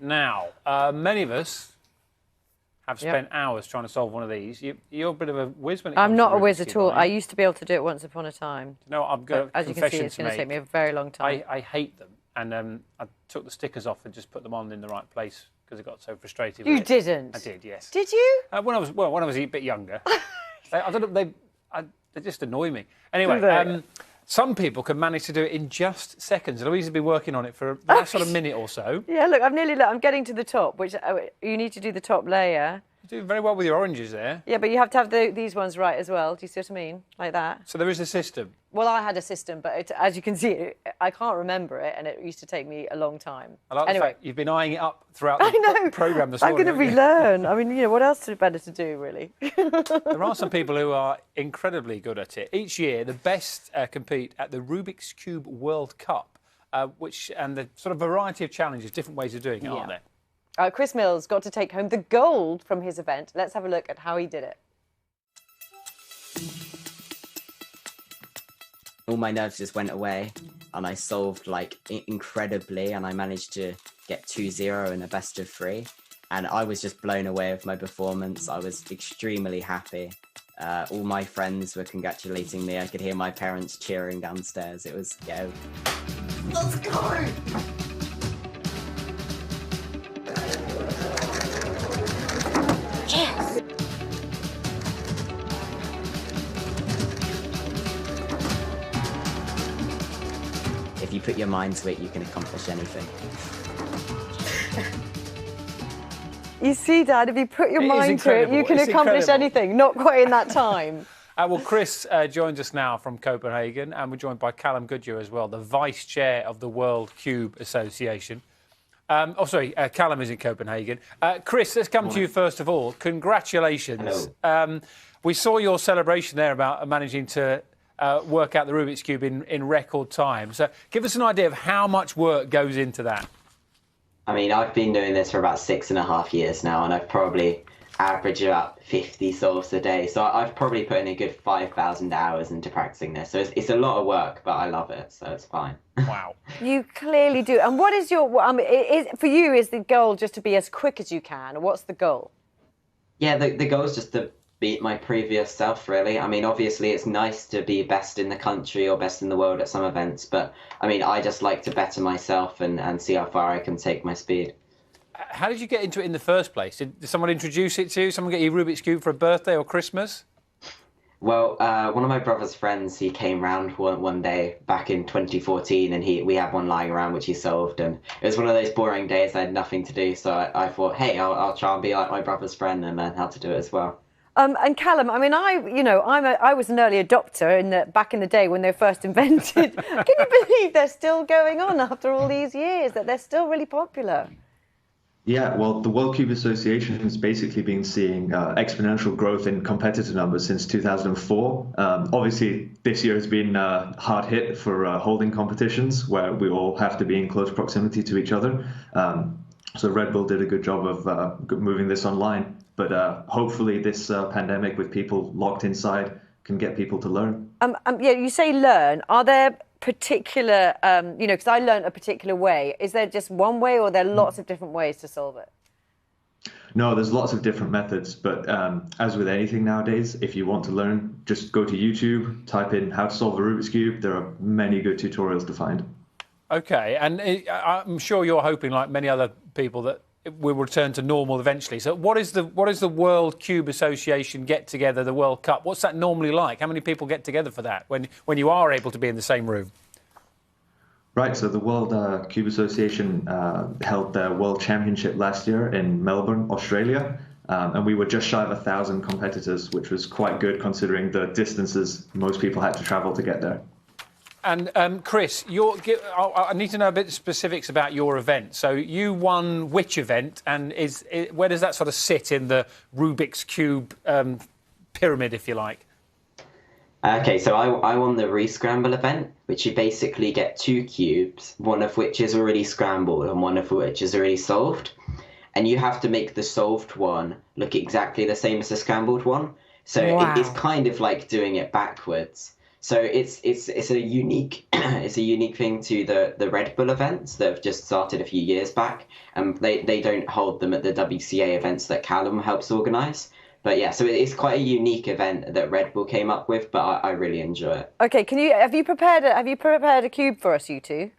Now, many of us have spent hours trying to solve one of these. You're a bit of a whiz when it comes I'm not to a whiz Rubik's at all. Cube, I used to be able to do it once upon a time. No, I've got as you can see, it's going to take me a very long time. I hate them, and I took the stickers off and just put them on in the right place because I got so frustrated. You with it. didn't? I did, yes. Did you? When I was a bit younger. I don't know. They just annoy me. Anyway, some people can manage to do it in just seconds. Louise has been working on it for the last sort of minute or so. Yeah, look, I'm getting to the top, which you need to do the top layer. You're doing very well with your oranges there. Yeah, but you have to have these ones right as well. Do you see what I mean? Like that. So there is a system. Well, I had a system, but as you can see, I can't remember it, and it used to take me a long time. I like the fact you've been eyeing it up throughout I know. the programme this I'm morning. going to relearn. I mean, what else is better to do, really? There are some people who are incredibly good at it. Each year, the best compete at the Rubik's Cube World Cup, and the sort of variety of challenges, different ways of doing it, aren't there? Chris Mills got to take home the gold from his event. Let's have a look at how he did it. All my nerves just went away and I solved like incredibly, and I managed to get 2-0 in a best of 3. And I was just blown away with my performance. I was extremely happy. All my friends were congratulating me. I could hear my parents cheering downstairs. It was, let's go! Yes! If you put your mind to it, you can accomplish anything. You see, Dad, if you put your mind to it, you can accomplish anything. Not quite in that time. Well, Chris joins us now from Copenhagen, and we're joined by Callum Goodyear as well, the Vice Chair of the World Cube Association. Callum is in Copenhagen. Chris, let's come to you first of all. Congratulations. Hello. We saw your celebration there about managing to work out the Rubik's Cube in record time. So give us an idea of how much work goes into that. I mean, I've been doing this for about 6.5 years now, and I've probably averaged about 50 solves a day. So I've probably put in a good 5,000 hours into practicing this. So it's a lot of work, but I love it, so it's fine. Wow. You clearly do. And what is your, for you, is the goal just to be as quick as you can? Or what's the goal? Yeah, the goal is just to beat my previous self, really. I mean, obviously, it's nice to be best in the country or best in the world at some events, but I mean, I just like to better myself and see how far I can take my speed. How did you get into it in the first place? Did someone introduce it to you? Someone get you Rubik's Cube for a birthday or Christmas? Well, one of my brother's friends, he came round one day back in 2014, and we had one lying around which he solved, and it was one of those boring days. I had nothing to do, so I thought, hey, I'll try and be like my brother's friend and learn how to do it as well. And Callum, I mean, I was an early adopter back in the day when they were first invented. Can you believe they're still going on after all these years? That they're still really popular? Yeah, well, the World Cube Association has basically been seeing exponential growth in competitor numbers since 2004. Obviously, this year has been hard hit for holding competitions where we all have to be in close proximity to each other. So Red Bull did a good job of moving this online. But hopefully this pandemic with people locked inside can get people to learn. Yeah, you say learn. Are there particular, because I learned a particular way. Is there just one way, or are there lots of different ways to solve it? No, there's lots of different methods. But as with anything nowadays, if you want to learn, just go to YouTube, type in how to solve a Rubik's Cube. There are many good tutorials to find. OK, and I'm sure you're hoping, like many other people, that we'll return to normal eventually. So what is the World Cube Association get-together, the World Cup? What's that normally like? How many people get together for that when you are able to be in the same room? Right, so the World Cube Association held their World Championship last year in Melbourne, Australia. And we were just shy of 1,000 competitors, which was quite good considering the distances most people had to travel to get there. And Chris, I need to know a bit of specifics about your event. So you won which event, and where does that sort of sit in the Rubik's Cube pyramid, if you like? Okay, so I won the Rescramble event, which you basically get 2 cubes, one of which is already scrambled and one of which is already solved. And you have to make the solved one look exactly the same as the scrambled one. So it's kind of like doing it backwards. So it's a unique it's a unique thing to the Red Bull events that have just started a few years back, and they don't hold them at the WCA events that Callum helps organise. But yeah, so it's quite a unique event that Red Bull came up with, but I really enjoy it. Okay, have you prepared a cube for us, you two?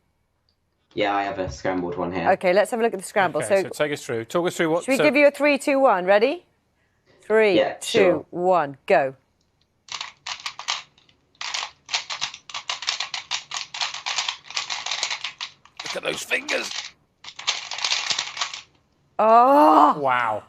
Yeah, I have a scrambled one here. Okay, let's have a look at the scramble. Okay, so take us through. Talk us through what. Should we give you a 3, 2, 1? Ready? 3, Yeah, 2, sure. 1, go. Look at those fingers. Oh, Wow.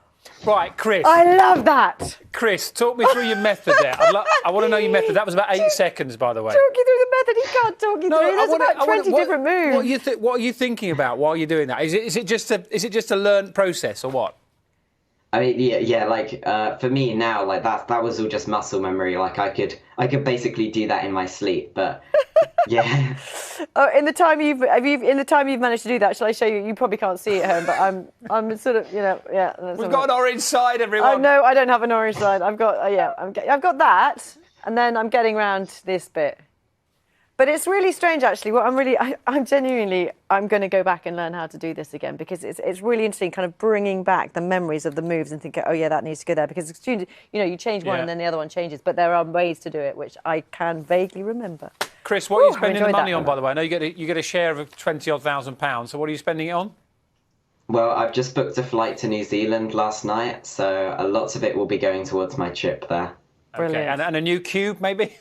Right, Chris. I love that. Chris, talk me through your method there. I want to know your method. That was about 8 seconds, by the way. Talk you through the method. He can't talk you through. There's about 20 different moves. What are you thinking about while you're doing that? Is it just a learned process or what? I mean, yeah, like for me now, like that was all just muscle memory. Like I could basically do that in my sleep, but yeah. Oh, in the time you've managed to do that, shall I show you? You probably can't see it at home, but I'm sort of, yeah. We've got an orange side, everyone. No, I don't have an orange side. I've got I've got that, and then I'm getting round this bit. But it's really strange, actually. What I'm genuinely going to go back and learn how to do this again, because it's really interesting, kind of bringing back the memories of the moves and thinking, oh yeah, that needs to go there, because you change one and then the other one changes, but there are ways to do it which I can vaguely remember. Chris, what are you spending the money on, by the way? I know you get a share of £20,000. So what are you spending it on? Well, I've just booked a flight to New Zealand last night, so lots of it will be going towards my trip there. Brilliant. Okay, and a new cube, maybe?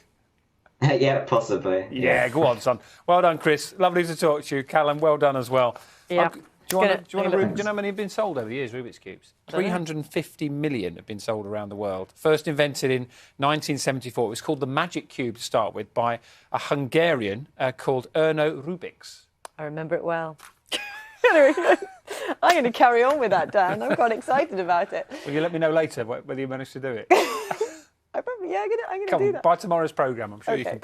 Yeah, possibly. Yeah, go on, son. Well done, Chris. Lovely to talk to you. Callum, well done as well. Yeah. Do you know how many have been sold over the years, Rubik's Cubes? 350 million have been sold around the world. First invented in 1974. It was called the Magic Cube to start with by a Hungarian called Erno Rubiks. I remember it well. I'm going to carry on with that, Dan. I'm quite excited about it. Will you let me know later whether you managed to do it? I'm going to do that. By tomorrow's programme, I'm sure you can pull it.